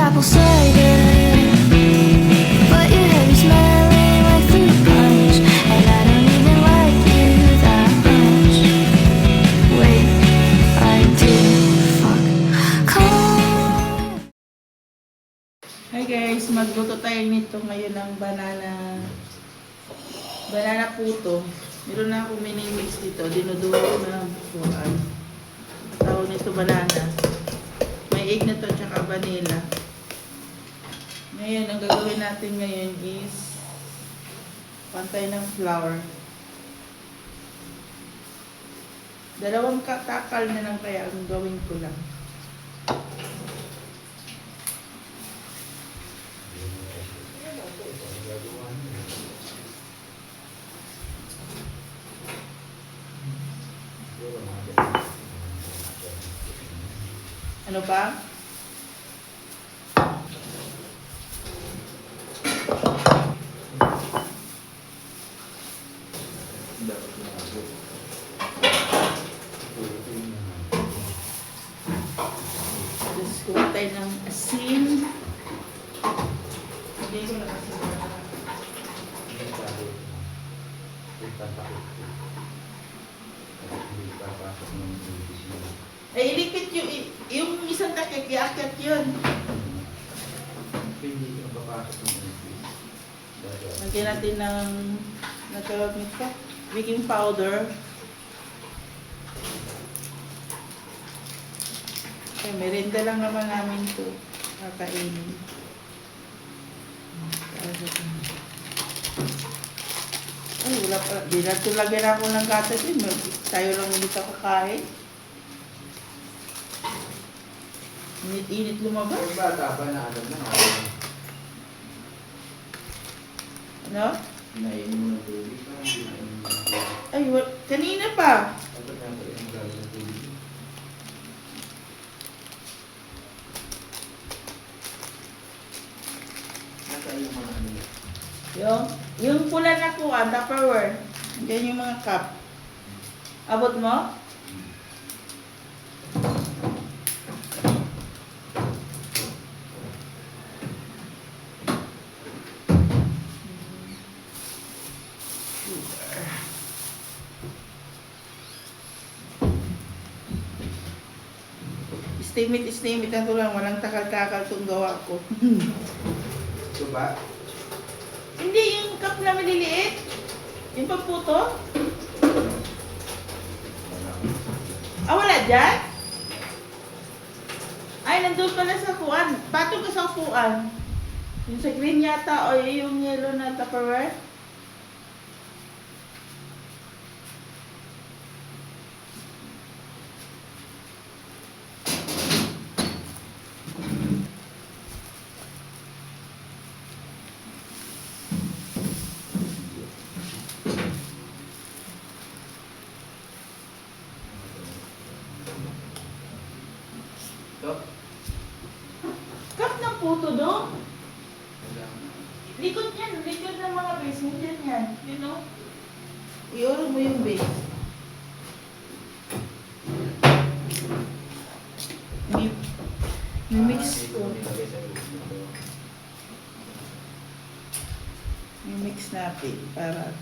apple cider, but your hair is smelling like fruit punch, and I don't even like you that much. Wait until fuck come. Hi guys, magluto tayo nito ngayon ng banana puto. Meron na akong mini-mix dito, dinuduho ko na bukuan. Tawag nito banana. May egg na to tsaka vanilla. Ngayon, ang gagawin natin ngayon is pantay ng flour. 2 takal na lang kaya ang gawin ko lang. Ano ba? Just kuha tayo ng asin. Hindi ko na kasi ay, ilipit yung isang takip, iakyat yun. Hindi ko napapasok ng Lagyan natin ng natawag nito, baking powder. Okay, merinda lang naman namin ito. Kakainin. Ay, wala pa. Di na ito lagyan ako ng gatas yun. Tayo lang ulit ako kakain. Init-init lumabas. Yung bata pa na alam na Ano? Nainom mo ng tubig. Ay, kanina pa. Dapat nga pa yung gagawin ng tubig. Nasaan yung mga ano? Yung pula na kuha, Tupperware. Diyan yung mga cup. Abot mo? Istimit ang tulang. Walang takal-takal itong gawa ko. Ito ba? Hindi, yung cup na maliliit. Yung pagputo. Wala dyan? Ay, nandun pala sa kuan. Patong ka sa upuan. Yung sa green yata o yung yellow na Tupperware. Ito? Cup ng puto doon. Likod yan. Likod ng mga base. Hindi yan. You know? Iuro mo yung base. Mix ko. Mix natin para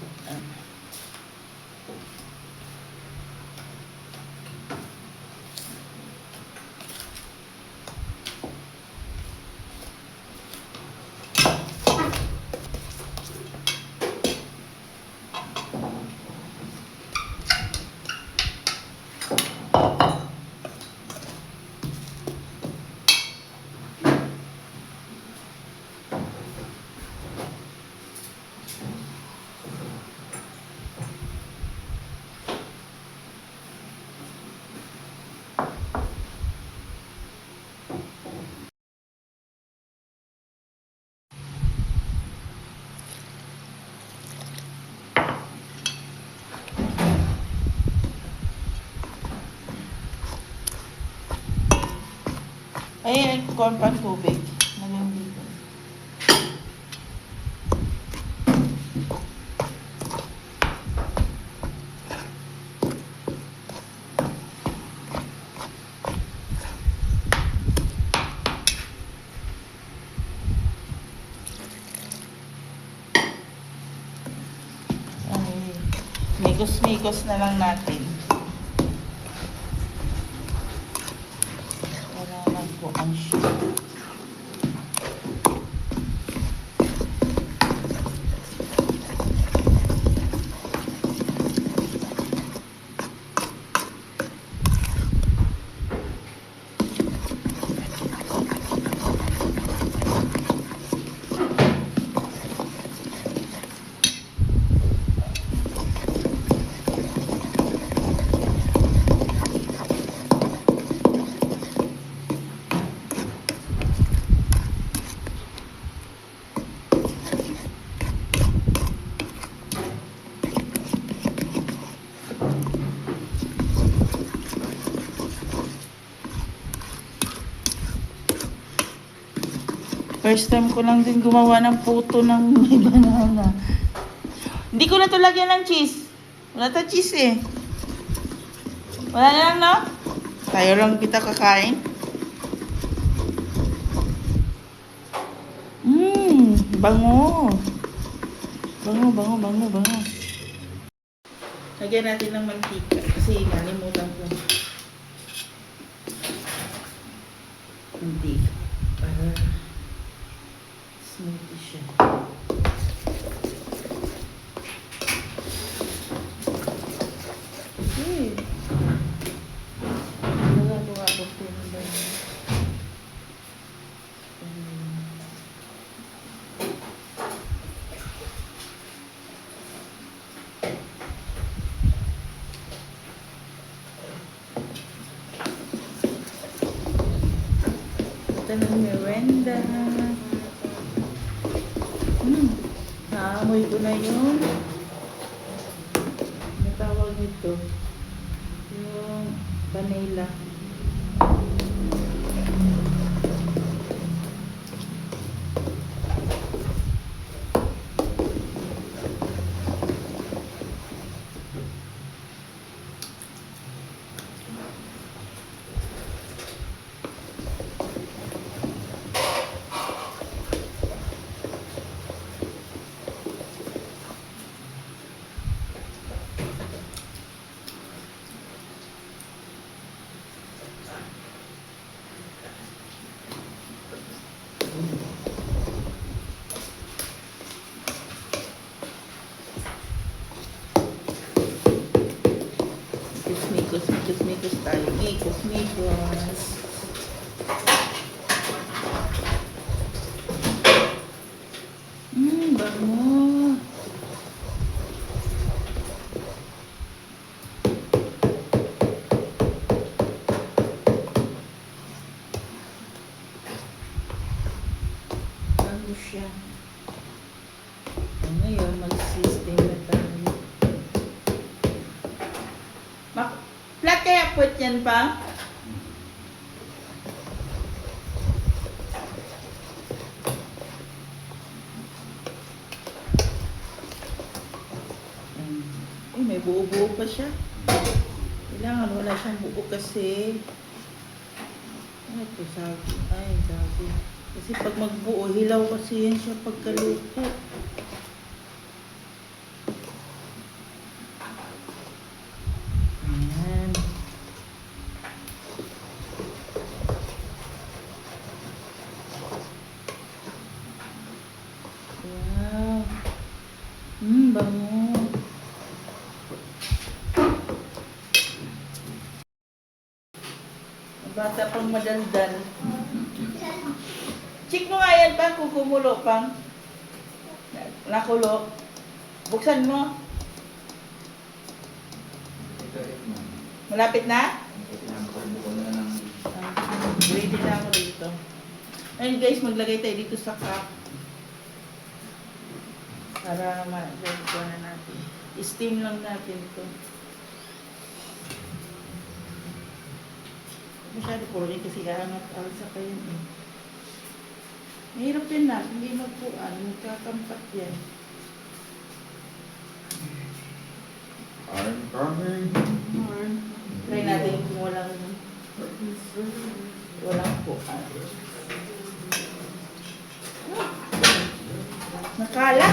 ay, corn pan tubig. Nalang dito. Mikos-mikos na lang natin. Para magbuang siya. First time ko lang din gumawa ng puto ng may banana. Hindi ko na to lagyan ng cheese. Wala ta cheese eh. Wala na lang, no? Tayo lang kita kakain. Bango. Bango. Lagyan natin ng mantika kasi nalimutan ko. Mantika. Para smoothie siya. Okay. Nagagawa ko po ng banana. Ito ng merenda. Naamoy ko na yun. Ano tawag nito? Yung vanilla. Mikos tayo. Mikos. Bango. Bango siya. Ngayon, mag-system na tayo. Flat kaya puwet yan pa? May buo-buo pa siya. Kailangan wala siyang buo kasi ano ito, sabi. Ay, sabi. Kasi pag magbuo, hilaw kasi yan siya pagkaluto. Ayan. Wow. Bango. Bata pang madaldal. Check mo nga yan pa kung kumulo pang. Nakulo. Buksan mo. Malapit na? Ready na ako dito. Ayun guys, maglagay tayo dito sa cup. Para ma-ready na natin. I-steam lang natin ito. Masyado po rin kasi aangat-alsa kayo eh. Mahirap yan na, hindi magpuan, magkakampat yan. I'm coming. Try natin kung walang puan. Nakala?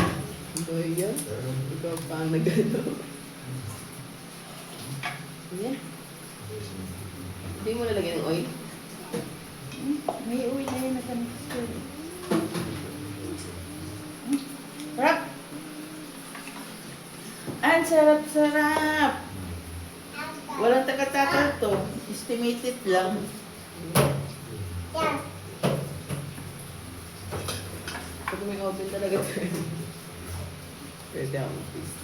Ba yan? Ikaw pa nagano? Yan. Hindi mo lalagyan ng oil? May uwi na yun na kami. Sarap! Ang sarap-sarap! Walang taga-takal to. Estimated lang. Pag may oven talaga ito. Pwede ako mag-taste.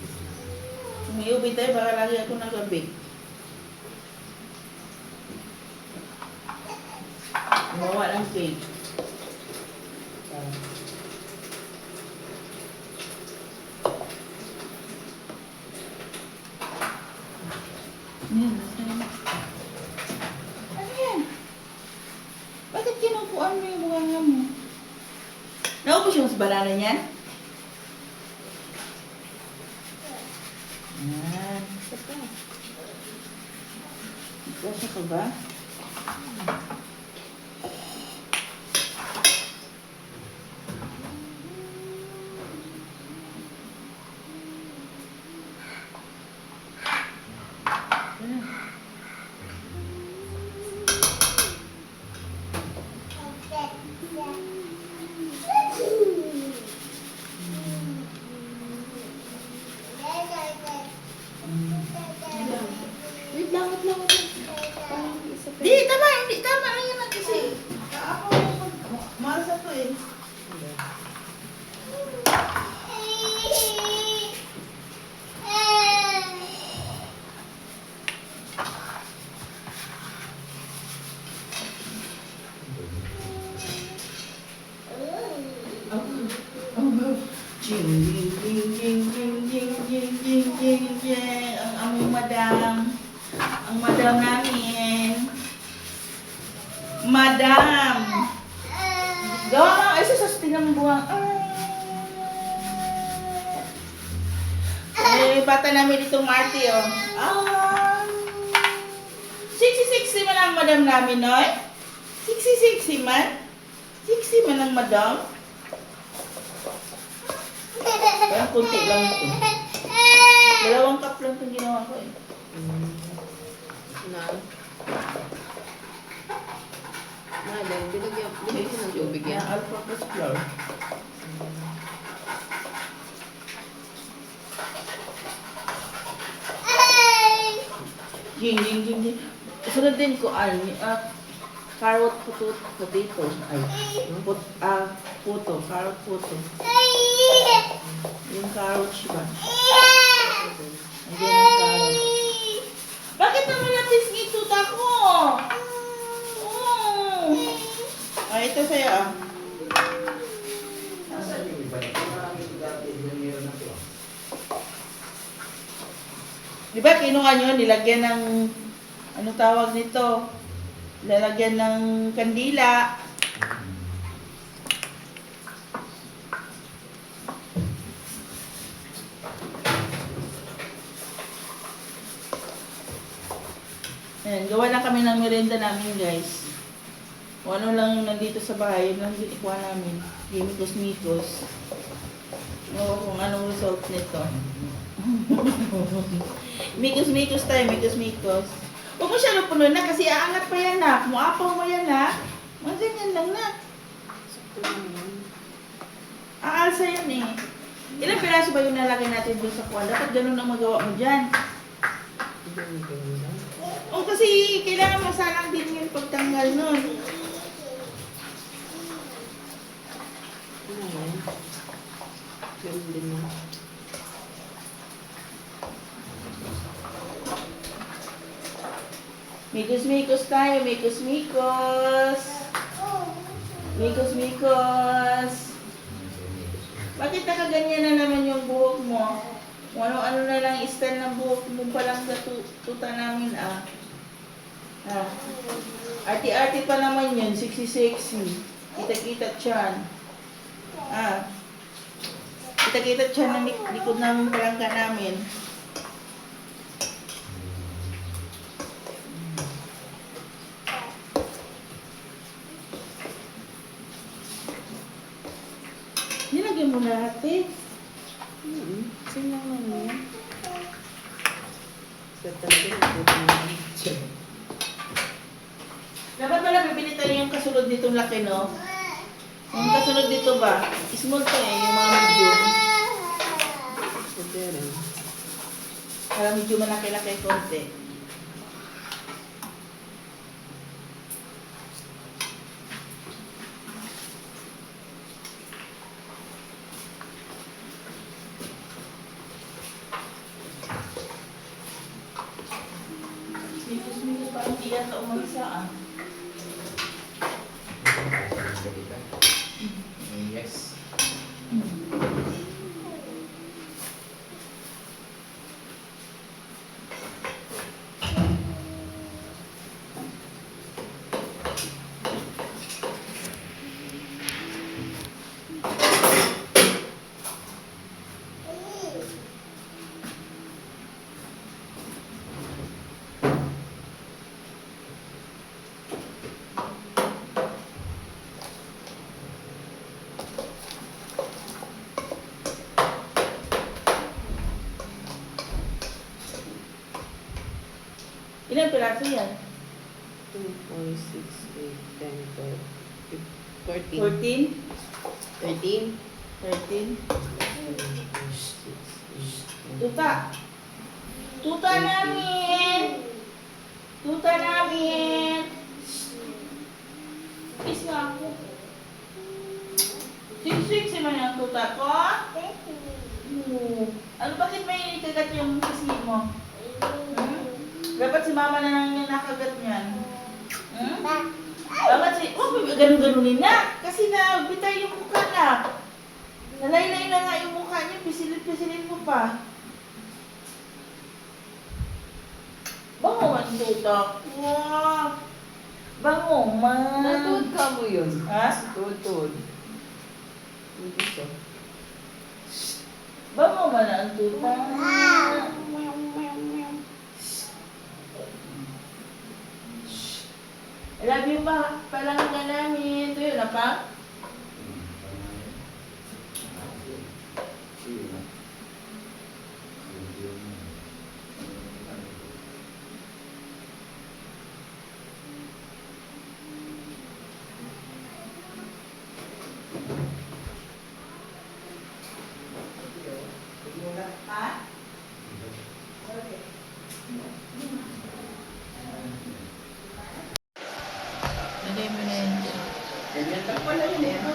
May uwi tayo, baka lagi ako nag-bake. Gumawa ng cake. Ano yan? Bakit kinukuan mo yung bunganga mo? Naubos yung banana niyan? Yan. Isa pa. Kasya ka ba? Wait lang, wait lang, wait lang. Parang isa pa. Di, tama, hindi tama. Ayan na kasi. Ako, masa to eh. Jing, jing, jing, jing, jing, jing, jing, jing, jing, jing. Ang aming madam. Ang madam namin. Madam! Gawa nga, ay susastin ng buwang. Eh, bata namin itong Marty, oh. Sexy man ang madam namin, noy? Sexy man? Sexy man ang madam? Parang kunti lang ito. 2 cup lang itong ginawa ko, eh. Na. Malang, binigyan ko ng tubig Kaya yan. all-purpose flour. Jing. Sunod din ko carrot potato. Ay, puto, carrot puto. Yung carrot siya. Ayan yung carrot. Bakit naman natin ito ako? Oh. Ay, ito sa'yo ah. Di ba kinuha nyo, nilagyan ng, ano tawag nito? Nilagyan ng kandila. Ayan, gawa na kami ng merienda namin guys. Kung ano lang yung nandito sa bahay, yun lang ikuha namin. Mikos-mikos. Oo, kung anong result nito. Mikos-mikos tayo, mikos-mikos. Huwag mo siya lupunin na kasi aangat pa yan na. Muapaw mo yan na. Mga ganyan lang na. Sakto lang yan. Aalsa yan eh. Ilang piraso ba yung nalagay natin doon sa kuwan? Dapat ganun ang magawa mo dyan. O kasi kailangan masalang din yung pagtanggal nun. Ano yan? Ganun din na. Mikos-mikos tayo, mikos-mikos. Mikos-mikos. Bakit nakaganyan na naman yung buhok mo? Kung ano-ano na lang style ng buhok mo pa lang sa tuta namin ah. Ah. Arti-arti pa naman yun, sexy-sexy. Kita-kita tiyan. Ah. Kita-kita tiyan ng likod ng palangka namin. Nilagyan mo lahat eh. Sino lang yan? Sir talaga nagpupunta siya. Dapat pala bibili tayo yung kasunod nitong laki, no? Yung kasunod dito ba? Small to eh, yung mga medium. Ito rin. Para medyo malaki-laki konti. Minus-minus pa ang tiyan sa umagsa ah. Yes. Ilang piraso yan? 2, 4, 6, 8, 10, 12, 14, 14? 13, 13? 6, 8, 9. Tuta! Tuta namin! Tuta namin! Kiss nga ako. Sik-sik man yung tuta ko? Ano, bakit may kagat yung kasi mo? Hmm? Dapat si mama na lang yung nakagat niyan. Hmm? Dapat si... Oh, ganun-ganunin na. Kasi bitay yung mukha na. Nalaylay na nga yung mukha niya. Pisilin mo pa. Bango man, tutok. Wow. Bango man. Natuod ka mo yun. Ha? Tuod. Gusto. Bango man ang tutok. I love you pa. Palang ka namin. Ito yun na pa? Ha? Okay. Lagay mo na yun dyan. Ganyan lang pala yun eh, no?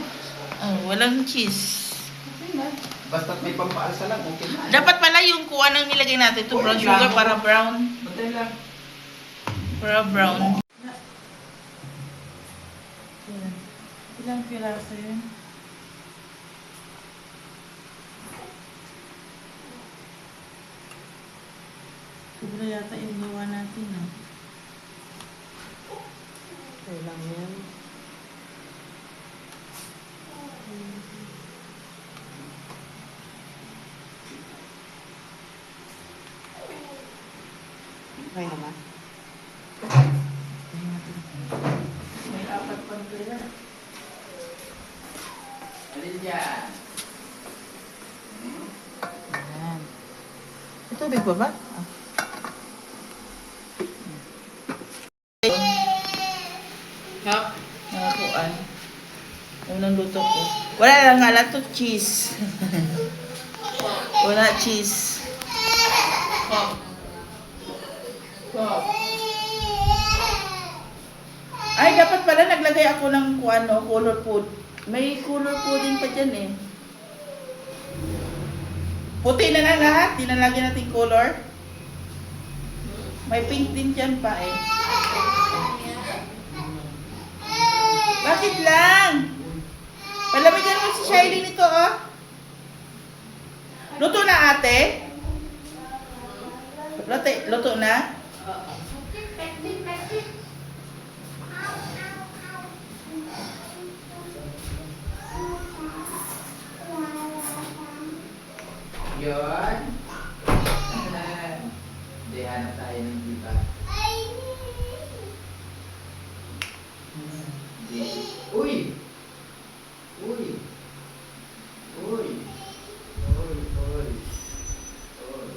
Oh, walang cheese. Okay na. Basta't may pampaalsa lang, okay na. Dapat pala yung kuha nang nilagay natin ito, brown sugar para brown. Bantay lang. Para brown. Ilang piraso yun? Sobra yata yung gawa natin, ah. Okay lang yan. Okay naman. May apat pang pera. Alin dyan? Ayan. May tubig pa ba? Ah. Yup. Nakakuan. Unang luto ko. Wala lang nga lang to cheese. Wala cheese. Ay, dapat pala naglagay ako ng ano, color food. May color pudding pa dyan eh. Puti na lang lahat. Di na lagyan natin color. May pink din dyan pa eh. Bakit lang? Palamigan mo si Shiley nito oh. Luto na ate? Luto na? Yun. Hindi, hanap tayo ng iba. Hindi. Uy! Uy! Uy! Uy! Uy! Uy!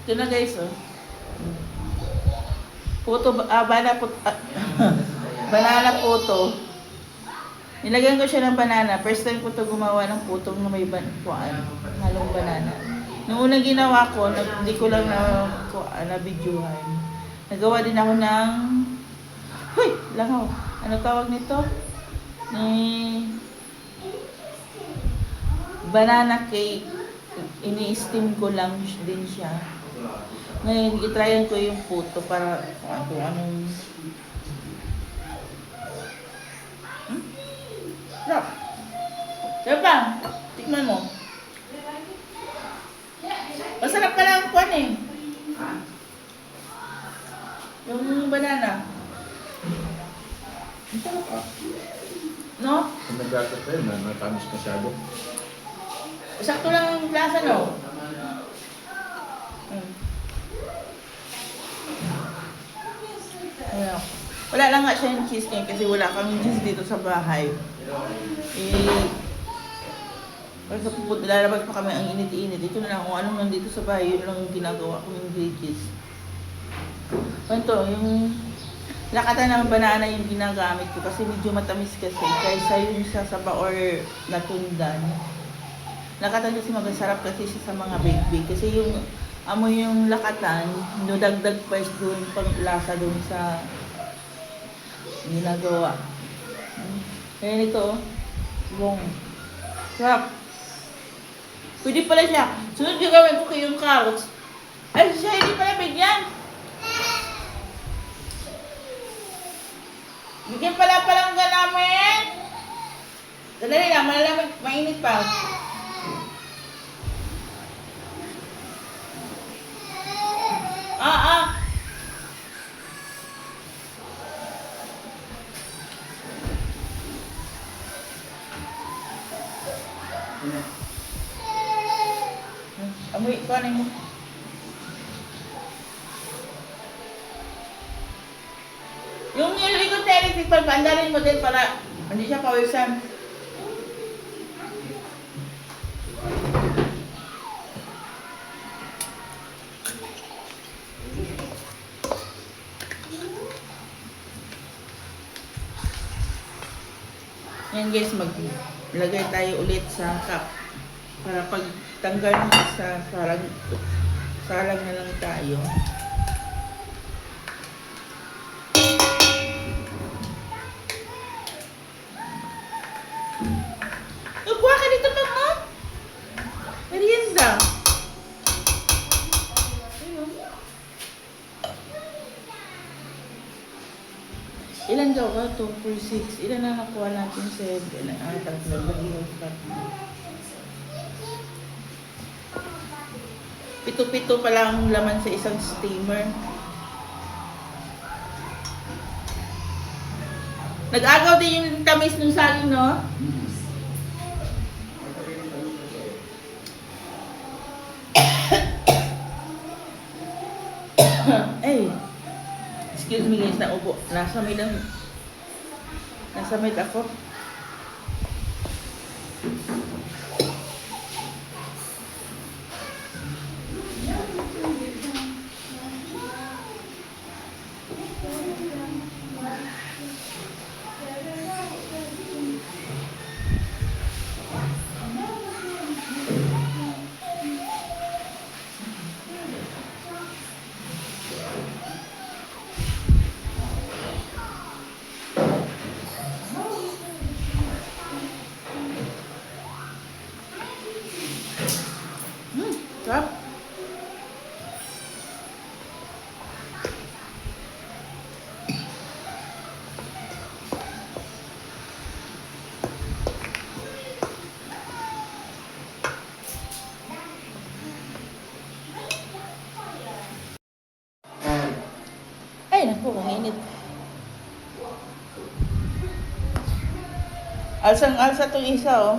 Ito na guys, oh. Puto, banana puto. Nilagyan ko siya ng banana. First time ko to gumawa ng putong na may halong banana. Nung unang ginawa ko, hindi ko lang na videohan. Nagawa din ako ng langaw. Ano tawag nito? Banana cake. Ini-steam ko lang din siya. Ngayon, itryan ko yung puto para kung anong... Sarap. Sarap ba? Tikman mo. Masarap ka lang kuwan eh. Yung banana. Ang sarap ah. No? Kung nag-gasat tayo, matamis masyado. Sakto lang ang klasa, no? Ayan. Wala lang nga siya yung cheese ngayon kasi wala kami cheese dito sa bahay. Kasi lalabas pa kami ang init-init. Ito na lang kung anong nandito sa bahay, yun lang yung ginagawa kong ingredients. Ito, yung lakatan ng banana yung ginagamit ko kasi medyo matamis kasi kaysa yung sa saba or natundan. Lakatan kasi magasarap kasi siya sa mga bake-bake. Kasi yung amoy yung lakatan, dagdag pa doon pang lasa doon sa ginagawa. Kaya nito, bong. Sarap. Pwede pala siya. Sunod yung gawin ko kayo yung carrots. Ay, siya hindi pala bigyan. Bigyan pala palang namin. Dali lang, malalaman, mainit pa. Amoy, ito ano mo? Yung nilikod na electric fan, paandalin mo din para hindi siya pawisan. Yan guys, maglagay tayo ulit sa cup. Para pag tanggal sa salang na lang tayo. Kuha ka dito pa mo? Merienda. Ilan daw ka? 2, 4, 6. Ilan na nakuha natin? 7. Tatlo. Lagi 7 pa lang laman sa isang steamer. Nag-agaw din yung tamis ng saging, no? Ay, excuse me guys, naubo. Nasa mid ako. Sarap. Ay, naku, ang init. Alsang-alsa tong isa, oh.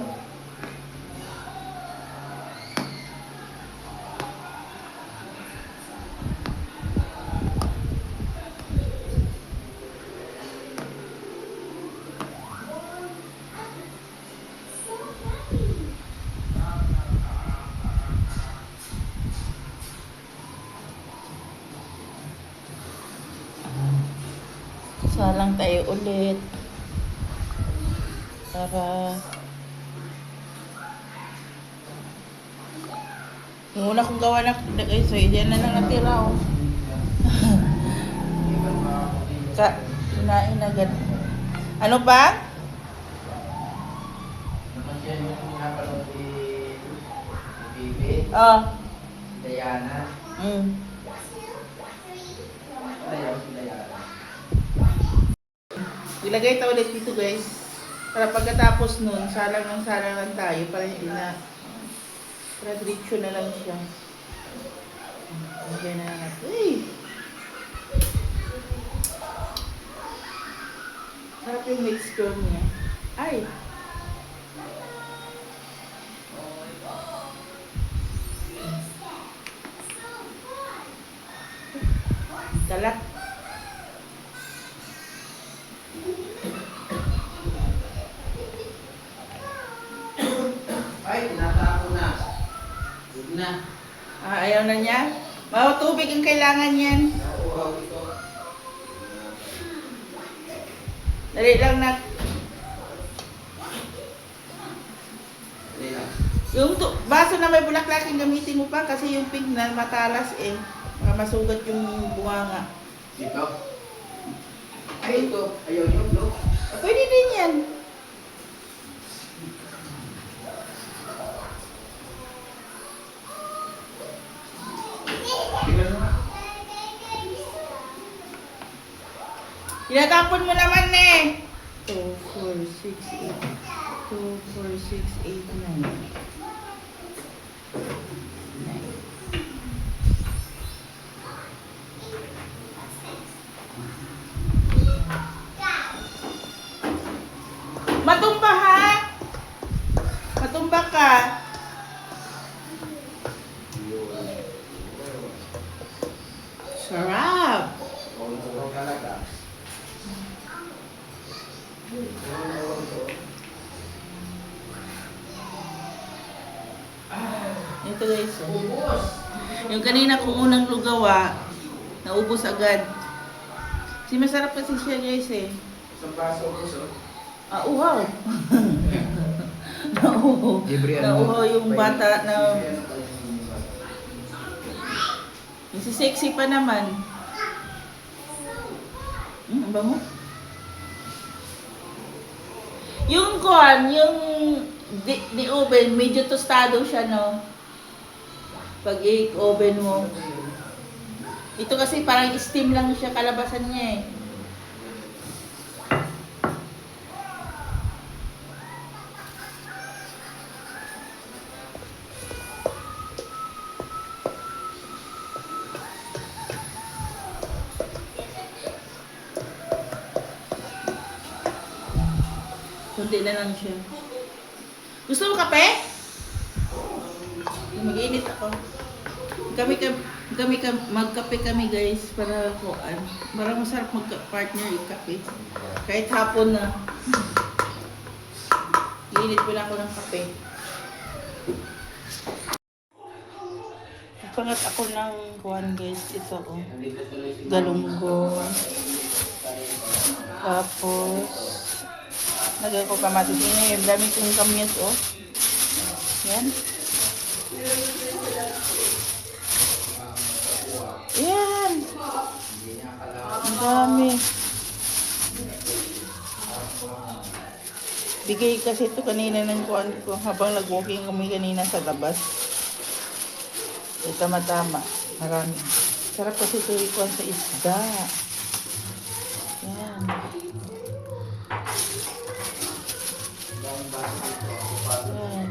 Salang tayo ulit. Para yung una kong gawa na guys, so yan na lang natira oh. Kinain agad. Ano ba? Naman siya yung pinapanood ni Bibi, Oh. Diana. Ayaw si Diana. Ilagay ito ulit dito guys. Para pagkatapos nun, salang tayo para hindi na diretso na lang siya. Lagyan na lang natin. Uy! Sarap yung mixture niya. Ay! Kalat. Ay, tinatapon na. Huwag na. Ayaw na niya? Mga tubig ang kailangan yan. Nauuhaw ito. Dali lang na. Dali lang. Yung baso na may bulaklaking gamitin mo pa kasi yung pink na matalas eh. Baka masugat yung bunganga. Dito. Ay, ito. Ayaw niyo, no? Pwede din yan. Tingnan mo nga. Tinatapon mo naman eh. 2, 4, 6, 8. 2, 4, 6, 8, 9. Matumba ha? Matumba ka. Sarap. Uuhaw talaga. Ito guys. Oh. Ubus. Yung kanina kong unang lugawa, naubos agad. Si masarap kasi siya guys eh. Isang baso ubus, oh. Uhaw. Nauhaw. Libre ano? Nauhaw yung bata na Libre ano pala yung bata? yung si sexy pa naman. Ang bango. Yung kuhan, yung di oven, medyo tostado siya no. Pag i-oven mo. Ito kasi parang steam lang siya kalabasan niya eh. Kunti na lang siya. Gusto mo kape? Mag-init ako. Magkape kami guys para kuan. Para masarap magka-partner i-kape. Kahit hapon na. Init ko na ako ng kape. Pangat ako ng kuan guys. Ito oh. Nandito tuloy si Galunggong. Tapos lagay ko kamatis. Yung dami kong kamyas oh. Yan. Yan. Ang dami. Bigay kasi ito kanina ng kuan ko habang nag-walking kami kanina sa labas. Tama-tama. Marami. Sarap kasi ito ikuan sa isda. Yan. Yan.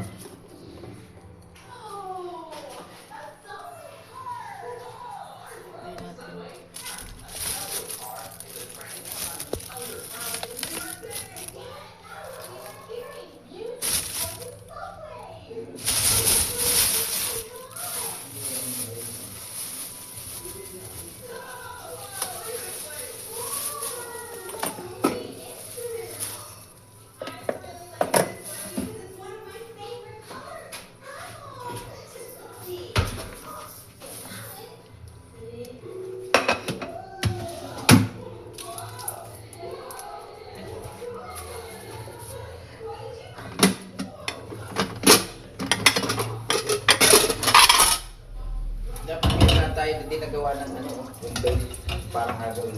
gumawa ng ano, yung bake, parang hagawin.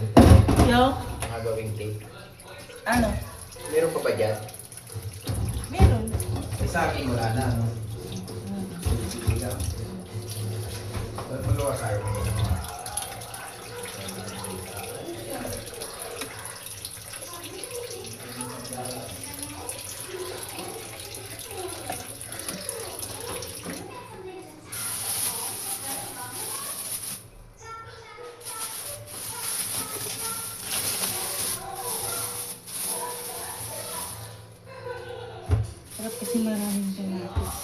Yung, Hagawing cake. ano? Meron pa ba dyan? Meron. Eh, sa akin wala na, no? Sige lang. Ba't magawa tayo? Sarap kasi maraming kamatis.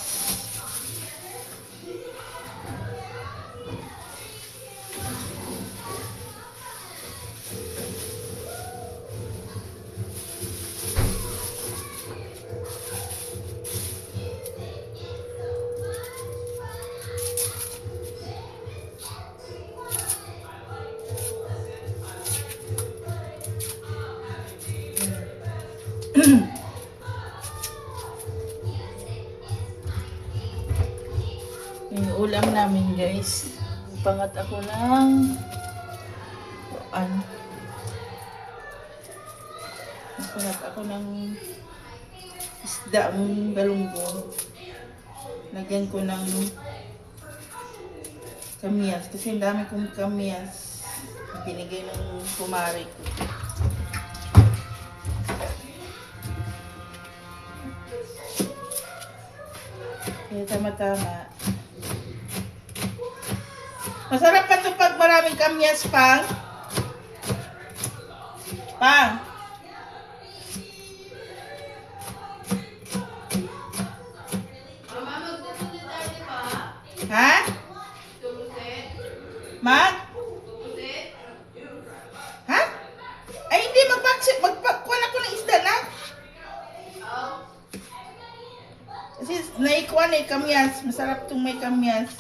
Yung ulam namin guys. Pangat ako ng ano? Pangat ako ng isda ang galunggong. Lagyan ko ng kamyas. Kasi ang dami kong kamyas. Binigay ng kumari ko. Kaya tama-tama. Masarap pa ito pag maraming kamyas, Pang. Pang. Ha? Mag? Ha? Ay, hindi. Magpakuan ako ng isda na. Kasi naikuan eh, kamyas. Masarap itong may kamyas.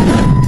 Bye.